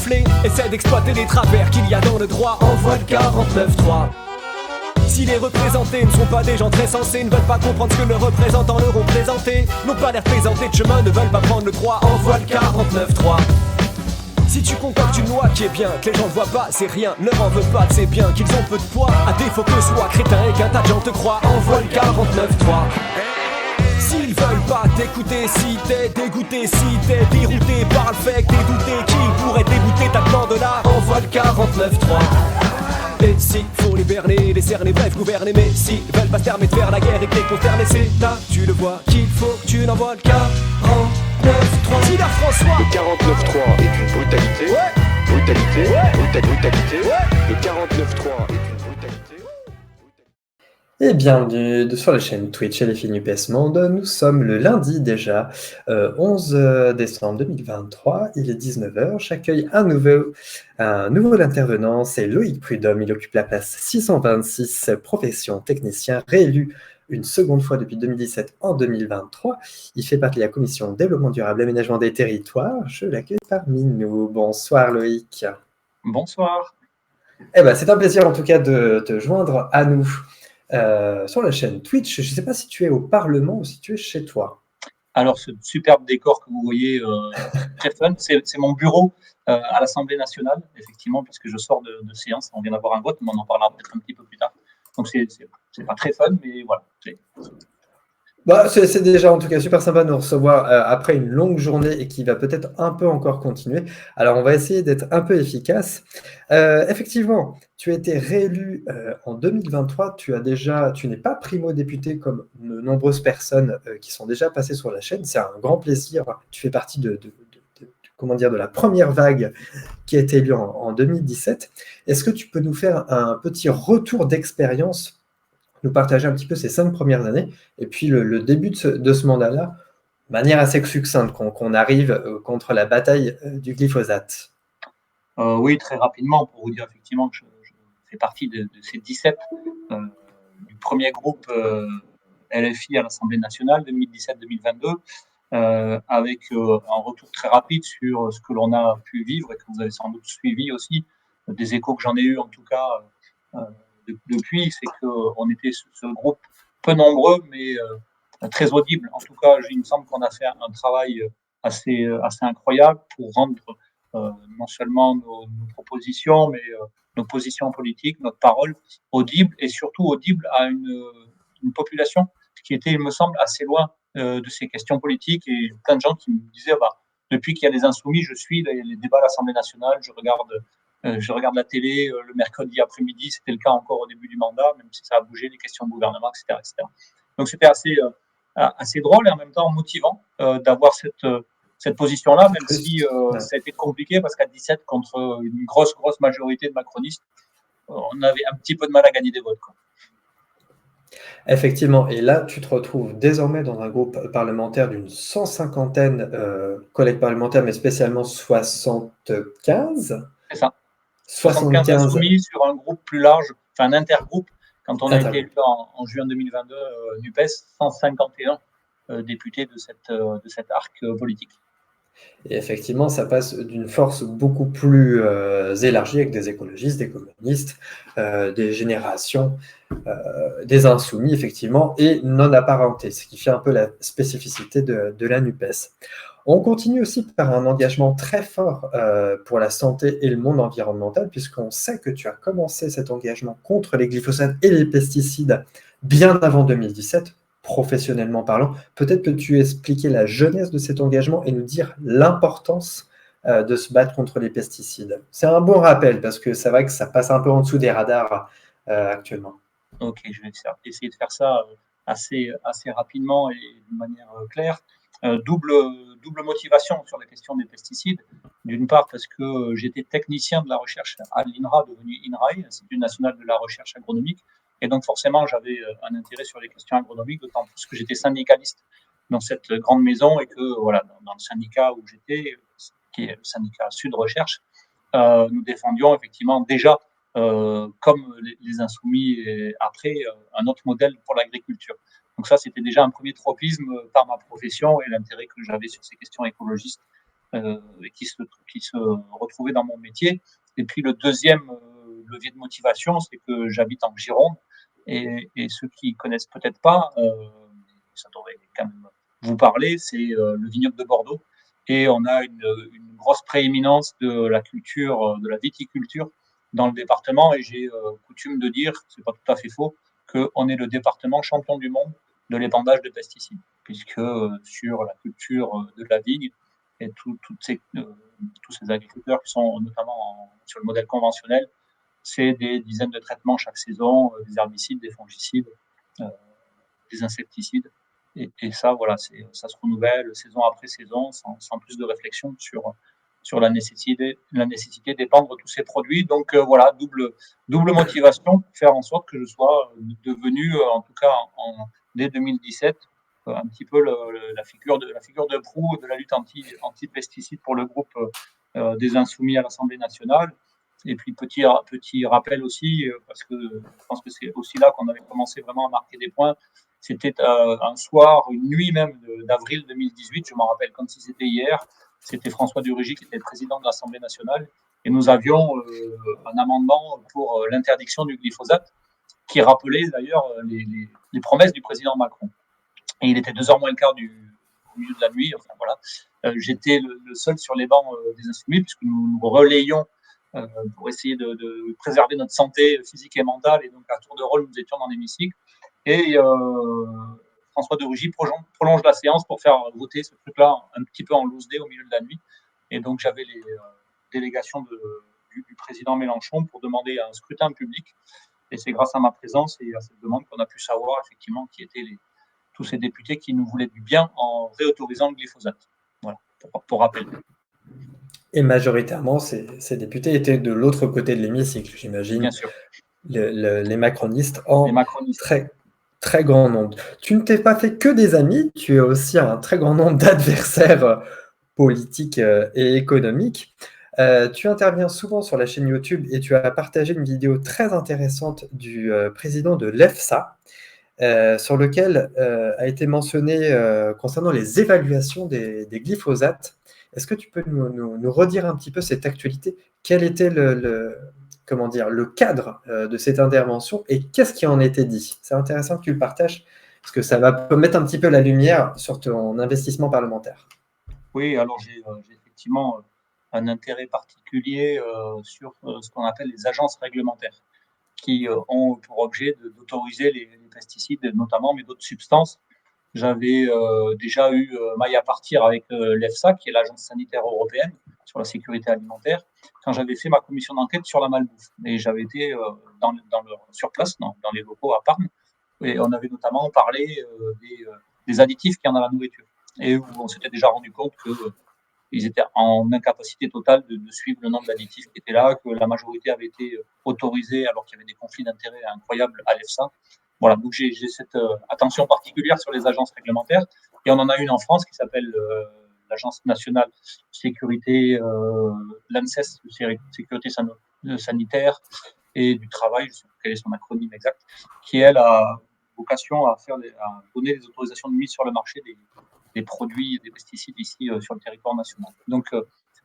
gonfler, essaie d'exploiter les travers qu'il y a dans le droit. Envoie le 49.3. Si les représentés ne sont pas des gens très sensés, ne veulent pas comprendre ce que leurs représentants leur ont présenté, n'ont pas l'air présentés de chemin, ne veulent pas prendre le droit, envoie le 49.3. Si tu concoctes une loi qui est bien, que les gens ne voient pas, c'est rien, ne leur en veux pas de ces biens, qu'ils ont peu de poids, à défaut que soit crétin et qu'un tas de gens te croient, envoie le 49.3. S'ils veulent pas t'écouter, si t'es dégoûté, si t'es dérouté par le fait que t'es douté qu'ils pourraient débouter ta demande là, envoie le 49.3. Et si faut les berner, les cerner, bref gouverner, mais si veulent pas se terminer de faire la guerre et que les consterner, c'est là, tu le vois, qu'il faut que tu n'envoies le 49.3. Si la François, le 49.3 est une brutalité, brutalité, le 49.3 est une brutalité. Et bienvenue sur la chaîne Twitch LFI NUPES Monde. Nous sommes le lundi déjà, 11 décembre 2023, il est 19h. J'accueille un nouveau intervenant, c'est Loïc Prudhomme. Il occupe la place 626, profession technicien, réélu une seconde fois depuis 2017 en 2023. Il fait partie de la commission développement durable, aménagement des territoires. Je l'accueille parmi nous. Bonsoir Loïc. Bonsoir. Eh ben, c'est un plaisir en tout cas de te joindre à nous. Sur la chaîne Twitch, je ne sais pas si tu es au Parlement ou si tu es chez toi. Alors, ce superbe décor que vous voyez, très fun, c'est mon bureau à l'Assemblée nationale, effectivement, puisque je sors de séance, on vient d'avoir un vote, mais on en parlera peut-être un petit peu plus tard. Donc, c'est pas très fun, mais voilà. C'est déjà en tout cas super sympa de nous recevoir après une longue journée et qui va peut-être un peu encore continuer. Alors on va essayer d'être un peu efficace. Effectivement, tu as été réélu en 2023. Tu n'es pas primo-député comme de nombreuses personnes qui sont déjà passées sur la chaîne. C'est un grand plaisir. Tu fais partie de la première vague qui a été élue en 2017. Est-ce que tu peux nous faire un petit retour d'expérience, nous partager un petit peu ces 5 premières années, et puis le début de ce mandat-là, de manière assez succincte, qu'on arrive contre la bataille du glyphosate. Oui, très rapidement, pour vous dire effectivement que je fais partie de ces 17, du premier groupe LFI à l'Assemblée nationale, 2017-2022, avec un retour très rapide sur ce que l'on a pu vivre et que vous avez sans doute suivi aussi, des échos que j'en ai eu en tout cas depuis, c'est qu'on était ce groupe peu nombreux, mais très audible. En tout cas, il me semble qu'on a fait un travail assez incroyable pour rendre non seulement nos propositions, mais nos positions politiques, notre parole audible, et surtout audible à une population qui était, il me semble, assez loin de ces questions politiques. Et plein de gens qui me disaient, depuis qu'il y a les Insoumis, je suis les débats à l'Assemblée nationale, je regarde la télé le mercredi après-midi, c'était le cas encore au début du mandat, même si ça a bougé, les questions de gouvernement, etc. etc. Donc c'était assez drôle et en même temps motivant d'avoir cette position-là, même si ça a été compliqué parce qu'à 17, contre une grosse majorité de macronistes, on avait un petit peu de mal à gagner des votes, quoi. Effectivement, et là, tu te retrouves désormais dans un groupe parlementaire d'une 150aine collègues parlementaires, mais spécialement 75. C'est ça. 75 insoumis sur un groupe plus large, enfin un intergroupe. Quand on a été élu en juin 2022, NUPES, 151 députés de cet arc politique. Et effectivement, ça passe d'une force beaucoup plus élargie avec des écologistes, des communistes, des générations, des insoumis, effectivement, et non apparentés, ce qui fait un peu la spécificité de la NUPES. On continue aussi par un engagement très fort pour la santé et le monde environnemental, puisqu'on sait que tu as commencé cet engagement contre les glyphosates et les pesticides bien avant 2017, professionnellement parlant. Peut-être que tu expliquais la jeunesse de cet engagement et nous dire l'importance de se battre contre les pesticides. C'est un bon rappel, parce que c'est vrai que ça passe un peu en dessous des radars actuellement. Ok, je vais essayer de faire ça assez rapidement et de manière claire. Double motivation sur la question des pesticides. D'une part, parce que j'étais technicien de la recherche à l'INRA, devenu INRAE, Institut national de la recherche agronomique. Et donc, forcément, j'avais un intérêt sur les questions agronomiques, d'autant plus que j'étais syndicaliste dans cette grande maison et que, voilà, dans le syndicat où j'étais, qui est le syndicat Sud Recherche, nous défendions effectivement déjà, comme les Insoumis et après, un autre modèle pour l'agriculture. Donc ça, c'était déjà un premier tropisme par ma profession et l'intérêt que j'avais sur ces questions écologistes et qui se retrouvaient dans mon métier. Et puis le deuxième levier de motivation, c'est que j'habite en Gironde et ceux qui connaissent peut-être pas, ça devrait quand même vous parler, c'est le vignoble de Bordeaux. Et on a une grosse prééminence de la culture, de la viticulture dans le département. Et j'ai coutume de dire, c'est pas tout à fait faux, qu'on est le département champion du monde de l'épandage de pesticides, puisque sur la culture de la vigne et tous ces agriculteurs qui sont notamment sur le modèle conventionnel, c'est des dizaines de traitements chaque saison, des herbicides, des fongicides, des insecticides. Et ça, voilà, ça se renouvelle saison après saison, sans plus de réflexion sur la nécessité d'épandre tous ces produits. Donc voilà, double motivation pour faire en sorte que je sois devenu, en tout cas dès 2017, un petit peu la figure de proue de la lutte anti-pesticides pour le groupe des Insoumis à l'Assemblée nationale. Et puis petit rappel aussi, parce que je pense que c'est aussi là qu'on avait commencé vraiment à marquer des points. C'était un soir, une nuit même d'avril 2018, je m'en rappelle comme si c'était hier. C'était François de Rugy qui était président de l'Assemblée nationale. Et nous avions un amendement pour l'interdiction du glyphosate qui rappelait d'ailleurs les promesses du président Macron. Et il était 2h moins le quart au milieu de la nuit. Enfin voilà, j'étais le seul sur les bancs des Insoumis puisque nous relayions pour essayer de préserver notre santé physique et mentale. Et donc à tour de rôle, nous étions dans l'hémicycle. Et François de Rugy prolonge la séance pour faire voter ce truc-là un petit peu en loose day au milieu de la nuit. Et donc j'avais les délégations du président Mélenchon pour demander un scrutin public. Et c'est grâce à ma présence et à cette demande qu'on a pu savoir effectivement qui étaient tous ces députés qui nous voulaient du bien en réautorisant le glyphosate. Voilà, pour rappel. Et majoritairement, ces députés étaient de l'autre côté de l'hémicycle, j'imagine. Bien sûr. Les macronistes en les macronistes. Très grand nombre. Tu ne t'es pas fait que des amis, tu as aussi un très grand nombre d'adversaires politiques et économiques. Tu interviens souvent sur la chaîne YouTube et tu as partagé une vidéo très intéressante du président de l'EFSA, sur lequel a été mentionné concernant les évaluations des glyphosates. Est-ce que tu peux nous redire un petit peu cette actualité? Quel était le cadre de cette intervention et qu'est-ce qui en était dit? C'est intéressant que tu le partages parce que ça va mettre un petit peu la lumière sur ton investissement parlementaire. Oui, alors j'ai effectivement un intérêt particulier sur ce qu'on appelle les agences réglementaires qui ont pour objet d'autoriser les pesticides notamment, mais d'autres substances. J'avais déjà eu maille à partir avec l'EFSA, qui est l'Agence sanitaire européenne sur la sécurité alimentaire, quand j'avais fait ma commission d'enquête sur la malbouffe. Et j'avais été sur place, dans les locaux à Parme, et on avait notamment parlé des additifs qu'il y a dans la nourriture. Et où on s'était déjà rendu compte qu'ils étaient en incapacité totale de suivre le nombre d'additifs qui étaient là, que la majorité avait été autorisée alors qu'il y avait des conflits d'intérêts incroyables à l'EFSA. Voilà, donc j'ai cette attention particulière sur les agences réglementaires. Et on en a une en France qui s'appelle l'Agence nationale de sécurité, l'ANSES, de sécurité sanitaire et du travail, je ne sais pas quel est son acronyme exact, qui elle a vocation à donner des autorisations de mise sur le marché des produits et des pesticides ici sur le territoire national. Donc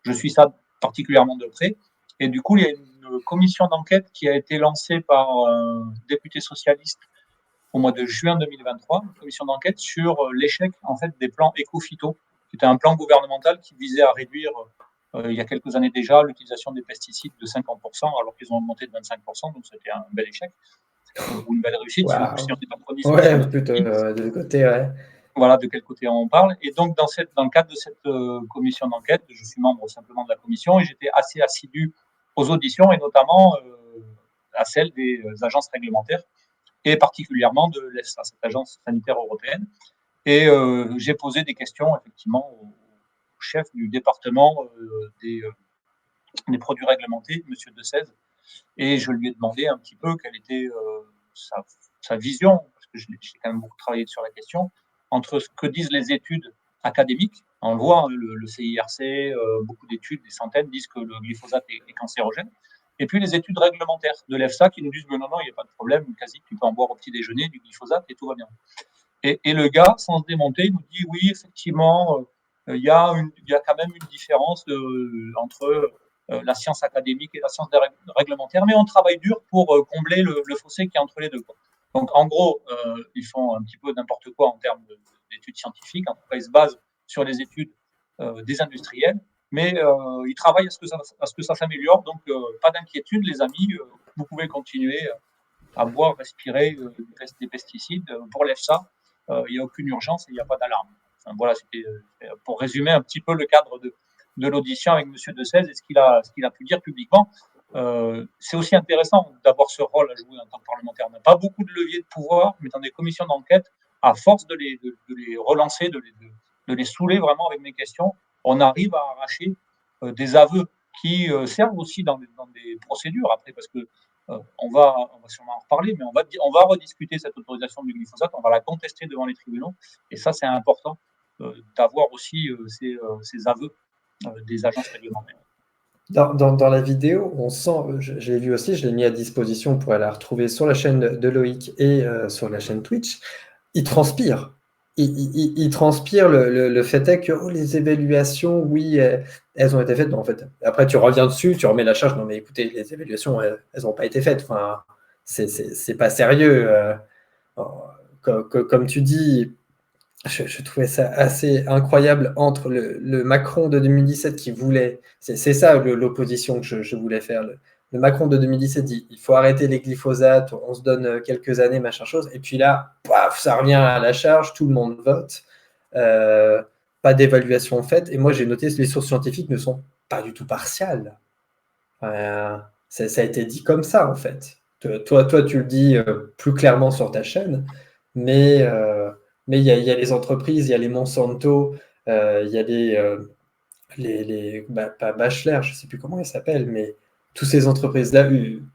je suis ça particulièrement de près. Et du coup, il y a une commission d'enquête qui a été lancée par un député socialiste au mois de juin 2023, une commission d'enquête sur l'échec en fait des plans éco-phyto, qui était un plan gouvernemental qui visait à réduire il y a quelques années déjà l'utilisation des pesticides de 50%, alors qu'ils ont augmenté de 25%, donc c'était un bel échec, ou une belle réussite. Wow. Si on est applaudi, ouais, plutôt de côté, ouais. Voilà de quel côté on parle. Et donc, dans le cadre de cette commission d'enquête, je suis membre simplement de la commission et j'étais assez assidu aux auditions et notamment à celles des agences réglementaires et particulièrement de l'EFSA, cette agence sanitaire européenne. Et j'ai posé des questions effectivement au chef du département des produits réglementés, M. Decèze, et je lui ai demandé un petit peu quelle était sa vision, parce que j'ai quand même beaucoup travaillé sur la question, entre ce que disent les études académiques. On le voit, le CIRC, beaucoup d'études, des centaines, disent que le glyphosate est cancérogène. Et puis les études réglementaires de l'EFSA qui nous disent non, il n'y a pas de problème, quasi tu peux en boire au petit déjeuner du glyphosate et tout va bien. Et le gars, sans se démonter, il nous dit oui, effectivement, il y a quand même une différence entre la science académique et la science réglementaire, mais on travaille dur pour combler le fossé qui est entre les deux, quoi. Donc, en gros, ils font un petit peu n'importe quoi en termes d'études scientifiques. En tout cas, ils se basent sur les études des industriels, mais ils travaillent à ce que ça s'améliore. Donc, pas d'inquiétude, les amis, vous pouvez continuer à boire, respirer des pesticides. Pour l'EFSA, il n'y a aucune urgence et il n'y a pas d'alarme. Enfin, voilà, c'était pour résumer un petit peu le cadre de l'audition avec M. Decèze et ce qu'il a pu dire publiquement. C'est aussi intéressant d'avoir ce rôle à jouer en tant que parlementaire. On n'a pas beaucoup de leviers de pouvoir, mais dans des commissions d'enquête, à force de les relancer, de les saouler vraiment avec mes questions, on arrive à arracher des aveux qui servent aussi dans des procédures après, parce que on va sûrement en reparler, mais on va rediscuter cette autorisation du glyphosate, on va la contester devant les tribunaux, et ça c'est important d'avoir aussi ces aveux des agences réglementaires. Dans la vidéo, on sent, je l'ai vu aussi, je l'ai mis à disposition, on pourrait la retrouver sur la chaîne de Loïc et sur la chaîne Twitch, il transpire. Il transpire, le fait est que les évaluations, oui, elles ont été faites. Non, en fait, après, tu reviens dessus, tu remets la charge. Non, mais écoutez, les évaluations, elles n'ont pas été faites. Enfin, c'est pas sérieux. Comme tu dis, je trouvais ça assez incroyable entre le Macron de 2017 qui voulait, c'est ça l'opposition que je voulais faire. Le Macron de 2017 dit il faut arrêter les glyphosates, on se donne quelques années, machin chose. Et puis là, paf, ça revient à la charge, tout le monde vote. Pas d'évaluation faite. Et moi, j'ai noté que les sources scientifiques ne sont pas du tout partiales. Ça a été dit comme ça, en fait. Toi tu le dis plus clairement sur ta chaîne, mais il y a les entreprises, il y a les Monsanto, il y a pas Bachelor, je ne sais plus comment ils s'appellent, mais toutes ces entreprises-là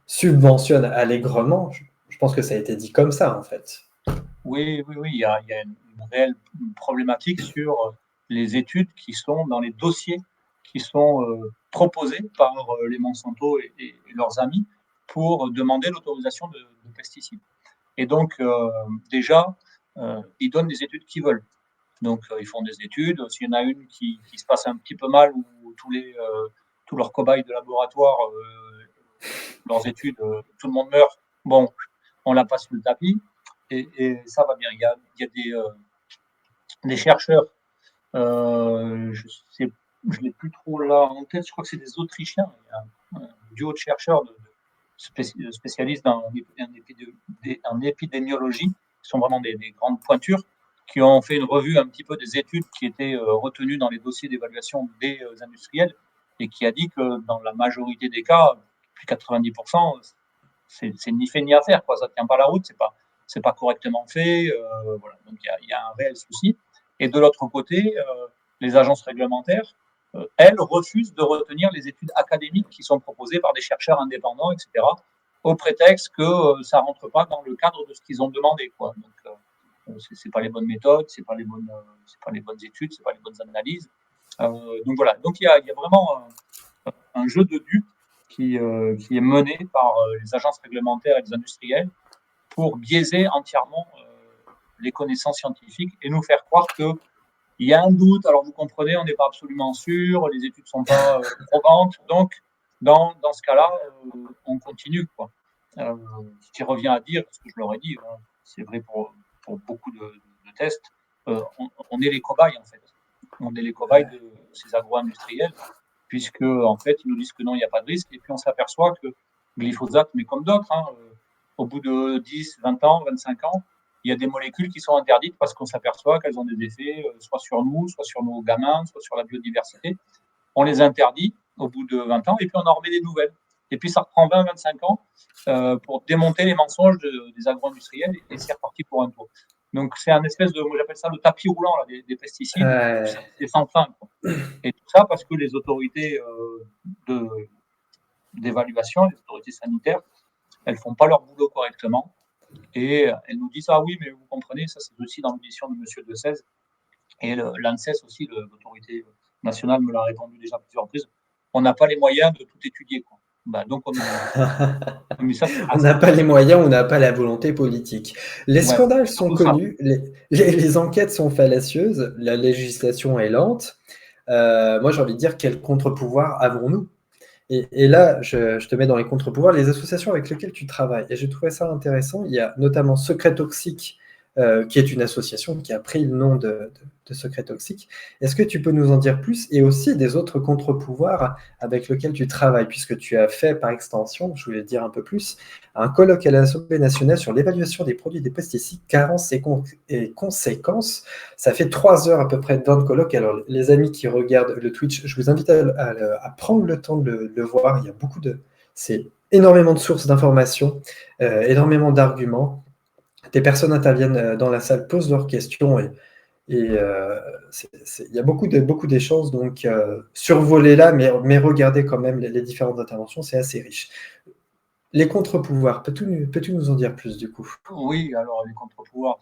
subventionnent allègrement. Je pense que ça a été dit comme ça, en fait. Oui, il y a une réelle problématique sur les études qui sont dans les dossiers qui sont proposés par les Monsanto et leurs amis pour demander l'autorisation de pesticides. Et donc, déjà, ils donnent les études qu'ils veulent. Donc, ils font des études. S'il y en a une qui se passe un petit peu mal, ou tous leurs cobayes de laboratoire, leurs études, tout le monde meurt, bon, on la passe sous le tapis et ça va bien. Il y a des chercheurs, je ne l'ai plus trop là en tête, je crois que c'est des Autrichiens. Il y a un duo de chercheurs spécialistes en épidémiologie, qui sont vraiment des grandes pointures, qui ont fait une revue un petit peu des études qui étaient retenues dans les dossiers d'évaluation des industriels et qui a dit que dans la majorité des cas, plus 90%, c'est ni fait ni à faire, quoi. Ça ne tient pas la route, c'est pas correctement fait. Voilà. Donc il y a un réel souci. Et de l'autre côté, les agences réglementaires, elles refusent de retenir les études académiques qui sont proposées par des chercheurs indépendants, etc., au prétexte que ça ne rentre pas dans le cadre de ce qu'ils ont demandé, quoi. Donc, c'est pas les bonnes méthodes, c'est pas les bonnes études, c'est pas les bonnes analyses. Donc voilà. Donc il y a vraiment un jeu de dupes qui est mené par les agences réglementaires et les industriels pour biaiser entièrement les connaissances scientifiques et nous faire croire qu'il y a un doute. Alors vous comprenez, on n'est pas absolument sûr, les études ne sont pas probantes, donc dans ce cas-là, on continue, quoi. Ce qui revient à dire, ce que je leur ai dit, hein, c'est vrai pour beaucoup de tests, on est les cobayes, en fait. On est les cobayes de ces agro-industriels, puisque en fait, ils nous disent que non, il n'y a pas de risque, et puis on s'aperçoit que glyphosate, mais comme d'autres, hein, au bout de 10, 20 ans, 25 ans, il y a des molécules qui sont interdites parce qu'on s'aperçoit qu'elles ont des effets soit sur nous, soit sur nos gamins, soit sur la biodiversité. On les interdit au bout de 20 ans, et puis on en remet des nouvelles. Et puis ça reprend 20, 25 ans pour démonter les mensonges des agro-industriels, et c'est reparti pour un tour. Donc c'est un espèce de, moi j'appelle ça le tapis roulant là, des pesticides, c'est sans fin, quoi. Et tout ça parce que les autorités d'évaluation, les autorités sanitaires, elles ne font pas leur boulot correctement et elles nous disent ah oui mais vous comprenez, ça c'est aussi dans l'audition de M. Decèze et l'ANSES aussi, l'autorité nationale me l'a répondu déjà à plusieurs reprises, on n'a pas les moyens de tout étudier, quoi. Donc on est mais ça, c'est On n'a pas les moyens, on n'a pas la volonté politique. Les Ouais, scandales sont surtout ça. connus, les enquêtes sont fallacieuses, la législation est lente. Moi, j'ai envie de dire, quel contre-pouvoir avons-nous? Et là, je te mets dans les contre-pouvoirs, les associations avec lesquelles tu travailles. Et j'ai trouvé ça intéressant. Il y a notamment Secret Toxique, qui est une association qui a pris le nom de Secret Toxique. Est-ce que tu peux nous en dire plus? Et aussi des autres contre-pouvoirs avec lesquels tu travailles, puisque tu as fait par extension, je voulais dire un peu plus, un colloque à l'Assemblée nationale sur l'évaluation des produits des pesticides, carences et conséquences. Ça fait 3 heures à peu près dans le colloque. Alors, les amis qui regardent le Twitch, je vous invite à prendre le temps de le voir. Il y a c'est énormément de sources d'informations, énormément d'arguments. Des personnes interviennent dans la salle, posent leurs questions et il y a beaucoup d'échanges. Donc, survolez-la, mais regardez quand même les différentes interventions. C'est assez riche. Les contre-pouvoirs, peux-tu nous en dire plus du coup? Oui, alors les contre-pouvoirs,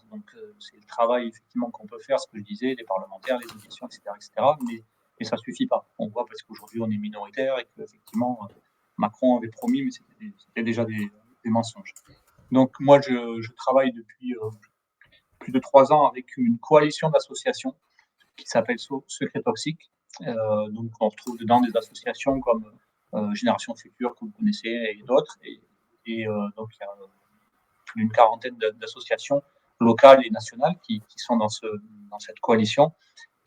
c'est le travail effectivement qu'on peut faire, ce que je disais, les parlementaires, les auditions, etc., mais ça suffit pas. On voit parce qu'aujourd'hui on est minoritaire et qu'effectivement Macron avait promis, mais c'était déjà des mensonges. Donc moi je travaille depuis plus de 3 ans avec une coalition d'associations qui s'appelle Secret Toxique. Donc on retrouve dedans des associations comme Génération Future que vous connaissez et d'autres. Donc il y a plus d'une quarantaine d'associations locales et nationales qui sont dans cette coalition.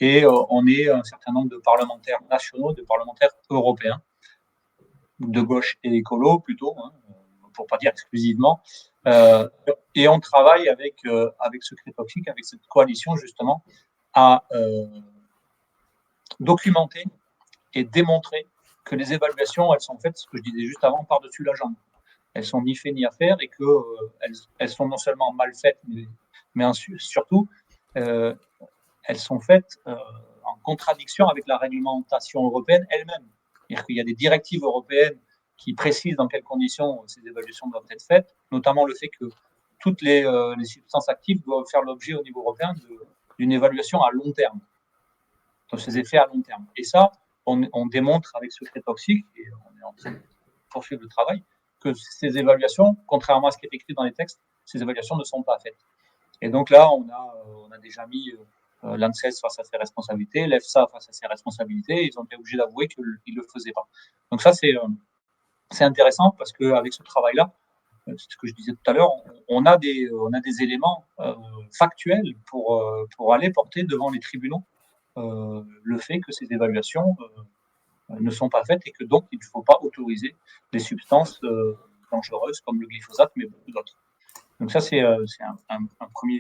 Et on est un certain nombre de parlementaires nationaux, de parlementaires européens, de gauche et écolo plutôt, pour pas dire exclusivement. Et on travaille avec Secret Toxique, avec cette coalition justement, à documenter et démontrer que les évaluations, elles sont faites, ce que je disais juste avant, par-dessus la jambe. Elles sont ni fait ni à faire et que elles sont non seulement mal faites, mais surtout elles sont faites en contradiction avec la réglementation européenne elle-même. C'est-à-dire qu'il y a des directives européennes qui précisent dans quelles conditions ces évaluations doivent être faites, notamment le fait que toutes les substances actives doivent faire l'objet au niveau européen d'une évaluation à long terme, donc ces effets à long terme. Et ça, on démontre avec Secret Toxique, et on est en train de poursuivre le travail, que ces évaluations, contrairement à ce qui est écrit dans les textes, ces évaluations ne sont pas faites. Et donc là, on a déjà mis l'ANSES face à ses responsabilités, l'EFSA face à ses responsabilités, ils ont été obligés d'avouer qu'ils ne le faisaient pas. Donc ça, c'est intéressant parce qu'avec ce travail-là, c'est ce que je disais tout à l'heure, on a des éléments factuels pour aller porter devant les tribunaux le fait que ces évaluations ne sont pas faites et que donc il ne faut pas autoriser des substances dangereuses comme le glyphosate, mais beaucoup d'autres. Donc ça, c'est un premier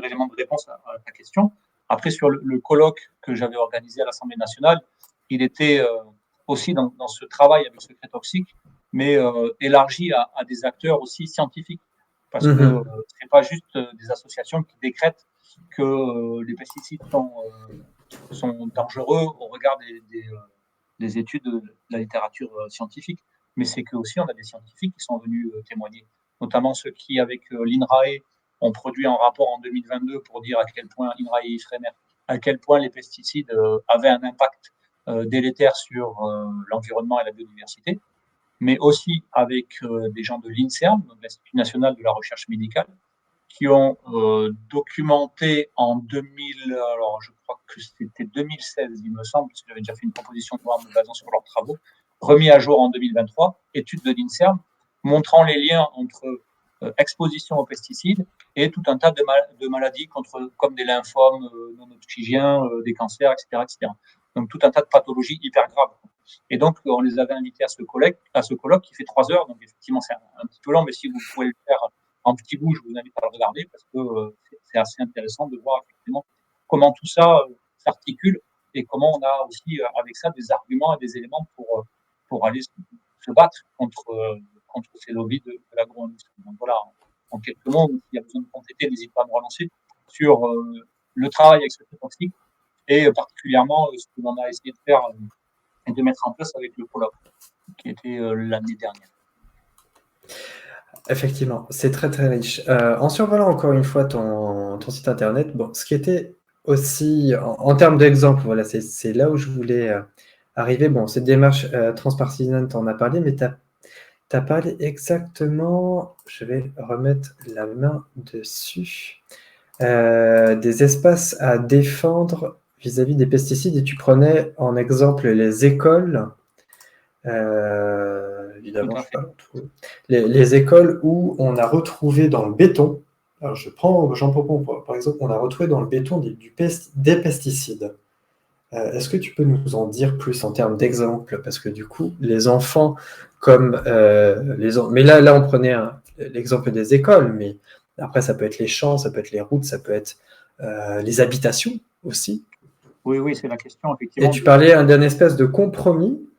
élément de réponse à ta question. Après, sur le colloque que j'avais organisé à l'Assemblée nationale, il était aussi dans ce travail avec Secret Toxique, mais élargi à des acteurs aussi scientifiques. Parce que ce n'est pas juste des associations qui décrètent que les pesticides sont dangereux au regard des études de la littérature scientifique, mais c'est que aussi on a des scientifiques qui sont venus témoigner, notamment ceux qui, avec l'INRAE, ont produit un rapport en 2022 pour dire à quel point l'INRAE et IFREMER, à quel point les pesticides avaient un impact délétère sur l'environnement et la biodiversité, mais aussi avec des gens de l'INSERM, donc l'Institut national de la recherche médicale, qui ont documenté en 2000, alors je crois que c'était 2016, il me semble, parce que j'avais déjà fait une proposition de loi en me basant sur leurs travaux, remis à jour en 2023, étude de l'INSERM, montrant les liens entre exposition aux pesticides et tout un tas de maladies comme des lymphomes non-Hodgkiniens, des cancers, etc. Donc tout un tas de pathologies hyper graves. Et donc on les avait invités à ce colloque qui fait 3 heures, donc effectivement c'est un petit peu long, mais si vous pouvez le faire en petit bout, je vous invite à le regarder parce que c'est assez intéressant de voir effectivement comment tout ça s'articule et comment on a aussi avec ça des arguments et des éléments pour aller se battre contre ces lobbies de l'agroindustrie. Donc voilà, en quelques mots, s'il y a besoin de compléter, n'hésite pas à me relancer sur le travail avec Secret Toxique et particulièrement ce que l'on a essayé de faire et de mettre en place avec le colloque qui était l'année dernière. Effectivement, c'est très très riche. En survolant encore une fois ton site internet, bon, ce qui était aussi en termes d'exemple, voilà, c'est là où je voulais arriver. Bon, cette démarche transpartisane, tu en as parlé, mais tu as parlé exactement, je vais remettre la main dessus, des espaces à défendre vis-à-vis des pesticides, et tu prenais en exemple les écoles, évidemment, Tout à je sais fait. pas, les écoles où on a retrouvé dans le béton, alors je prends Jean Popon par exemple, on a retrouvé dans le béton des pesticides. Est-ce que tu peux nous en dire plus en termes d'exemples? Parce que du coup, les enfants, comme mais là, on prenait l'exemple des écoles, mais après, ça peut être les champs, ça peut être les routes, ça peut être les habitations aussi. Oui, c'est la question, Et effectivement. tu parlais d'un espèce de compromis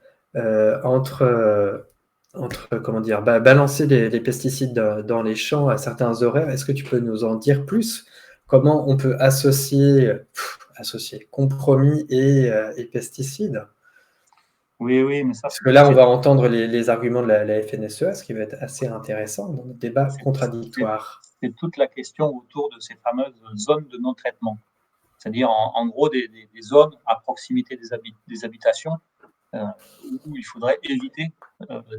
comment dire, balancer les pesticides dans les champs à certains horaires. Est-ce que tu peux nous en dire plus? Comment on peut associer compromis et pesticides? Oui, mais ça, Parce que là, on va entendre les arguments de la FNSEA, ce qui va être assez intéressant dans le débat c'est contradictoire. c'est toute la question autour de ces fameuses zones de non-traitement. C'est-à-dire, en gros, des zones à proximité des habitations où il faudrait éviter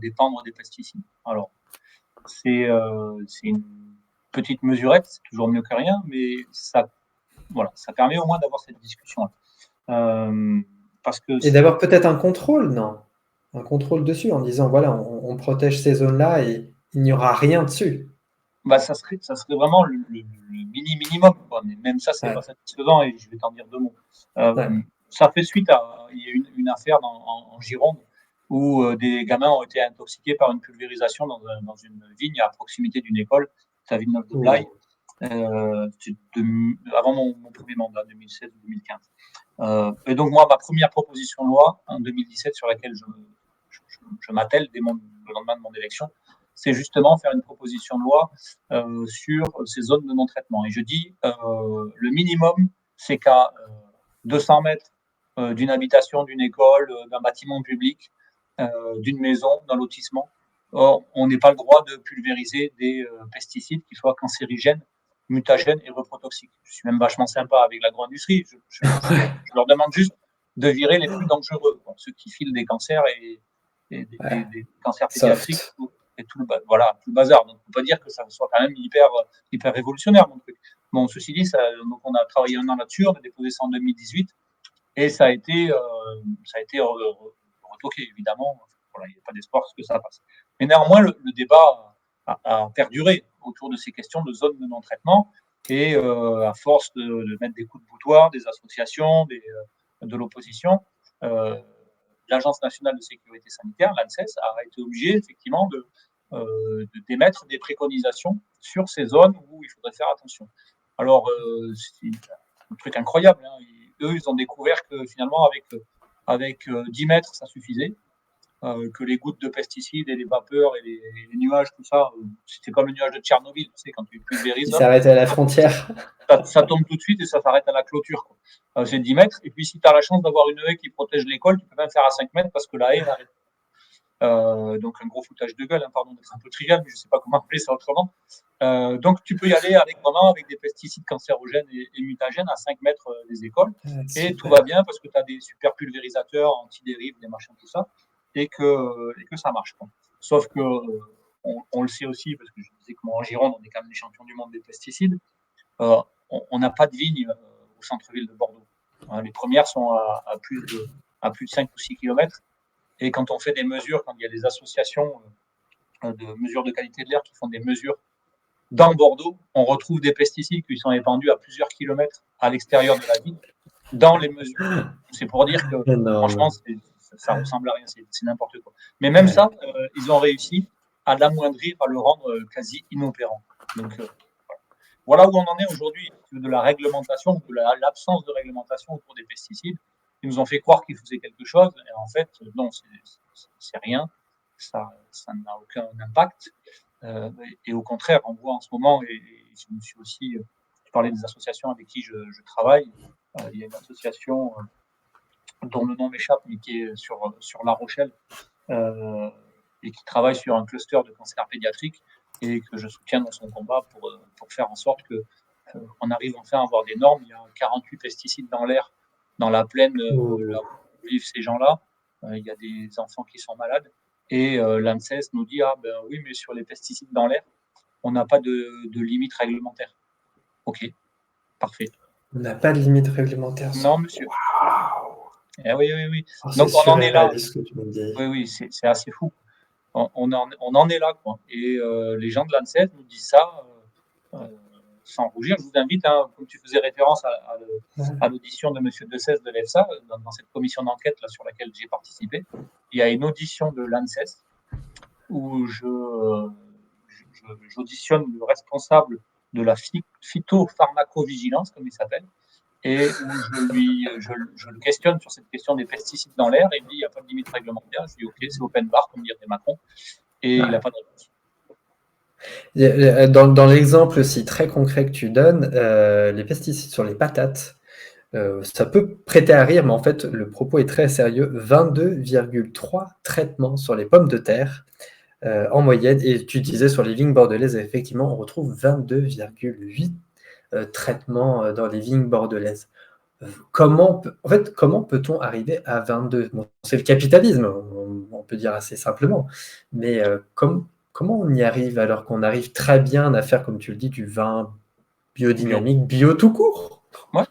d'épandre des pesticides. Alors, c'est une petite mesurette, c'est toujours mieux que rien, mais ça permet au moins d'avoir cette discussion. Parce que Et d'avoir peut-être un contrôle, non? Un contrôle dessus, en disant, voilà, on protège ces zones-là et il n'y aura rien dessus. ça serait vraiment le minimum, quoi. Mais même ça, c'est Ouais, pas satisfaisant, et je vais t'en dire deux mots. ouais. Ça fait suite à il y a une affaire en Gironde où des gamins ont été intoxiqués par une pulvérisation dans une vigne à proximité d'une école, c'est à Villeneuve-de-Blaye, Oh. avant mon premier mandat, 2016-2015. Et donc moi, ma première proposition de loi en 2017 sur laquelle je m'attelle dès le lendemain de mon élection, c'est justement faire une proposition de loi sur ces zones de non-traitement. Et je dis, le minimum, c'est qu'à 200 mètres d'une habitation, d'une école, d'un bâtiment public, d'une maison, d'un lotissement, on n'ait pas le droit de pulvériser des pesticides qui soient cancérigènes, mutagènes et reprotoxiques. Je suis même vachement sympa avec l'agro-industrie. Je leur demande juste de virer les plus dangereux, quoi, ceux qui filent des cancers et Ouais. des cancers pédiatriques Soft. et tout le bazar. Donc, on peut pas dire que ça soit quand même hyper révolutionnaire, mon truc. Bon, ceci dit, donc on a travaillé un an là-dessus, on a déposé ça en 2018 et ça a été retoqué, évidemment. Voilà, il n'y a pas d'espoir que ça passe. Mais néanmoins, le débat a perduré autour de ces questions de zones de non-traitement. Et à force de mettre des coups de boutoir, des associations, de l'opposition, l'Agence nationale de sécurité sanitaire, l'ANSES, a été obligée effectivement d'émettre des préconisations sur ces zones où il faudrait faire attention. Alors, c'est un truc incroyable. Hein. Eux, ils ont découvert que finalement, avec 10 mètres, ça suffisait. Que les gouttes de pesticides et les vapeurs et les nuages, tout ça, c'était comme le nuage de Tchernobyl, tu sais, quand tu pulvérises, Il s'arrête à la frontière. ça tombe tout de suite et ça s'arrête à la clôture. C'est 10 mètres. Et puis, si tu as la chance d'avoir une haie qui protège l'école, tu peux même faire à 5 mètres parce que la haie n'arrête pas. Donc, un gros foutage de gueule, hein, pardon d'être un peu trivial, mais je ne sais pas comment appeler ça autrement. Donc, tu peux y aller avec des pesticides cancérogènes et mutagènes à 5 mètres des écoles. Et tout va bien parce que tu as des super pulvérisateurs anti-dérive, des machins, tout ça, et que ça marche. Quoi. Sauf que, on le sait aussi, parce que je disais que moi, en Gironde, on est quand même les champions du monde des pesticides. On n'a pas de vignes au centre-ville de Bordeaux. Les premières sont à plus de 5 ou 6 km. Et quand on fait des mesures, quand il y a des associations de mesures de qualité de l'air qui font des mesures dans Bordeaux, on retrouve des pesticides qui sont épandus à plusieurs kilomètres à l'extérieur de la ville, dans les mesures. C'est pour dire que, franchement, ça ressemble à rien, c'est n'importe quoi. Mais même ça, ils ont réussi à l'amoindrir, à le rendre quasi inopérant. Donc, voilà où on en est aujourd'hui, de la réglementation, de l'absence de réglementation autour des pesticides. Ils nous ont fait croire qu'ils faisaient quelque chose, et en fait, non, c'est rien. Ça n'a aucun impact. Et au contraire, on voit en ce moment, et je me suis aussi, je parlais des associations avec qui je travaille. Il y a une association dont le nom m'échappe, mais qui est sur La Rochelle, et qui travaille sur un cluster de cancer pédiatrique, et que je soutiens dans son combat pour faire en sorte qu'on arrive enfin à avoir des normes. Il y a 48 pesticides dans l'air, dans la plaine là où vivent ces gens-là. il y a des enfants qui sont malades. Et l'ANSES nous dit, ah ben oui, mais sur les pesticides dans l'air, on n'a pas de limite réglementaire. Ok, parfait. On n'a pas de limite réglementaire. Non, monsieur. Waouh! Eh oui, oui, oui. Oh, Donc, c'est on en est là. surréaliste ce que tu me dis. Oui, oui, c'est assez fou. On en est là, quoi. Et les gens de l'ANSES nous disent ça sans rougir. Je vous invite, hein, comme tu faisais référence à l'audition de M. Decès de l'EFSA, dans cette commission d'enquête là, sur laquelle j'ai participé, il y a une audition de l'ANSES où j'auditionne le responsable de la phytopharmacovigilance, comme il s'appelle, et où je le questionne sur cette question des pesticides dans l'air, et il me dit il n'y a pas de limite réglementaire. Je dis ok, c'est open bar, comme dirait Macron, et il n'a pas de réponse. Dans l'exemple aussi très concret que tu donnes, les pesticides sur les patates, ça peut prêter à rire, mais en fait, le propos est très sérieux. 22,3 traitements sur les pommes de terre en moyenne. Et tu disais sur les vignes bordelaises, effectivement, on retrouve 22,8 traitements dans les vignes bordelaises. Comment peut-on arriver à 22? Bon, c'est le capitalisme, on peut dire assez simplement. Mais comment on y arrive alors qu'on arrive très bien à faire, comme tu le dis, du vin biodynamique, bio tout court? Ouais.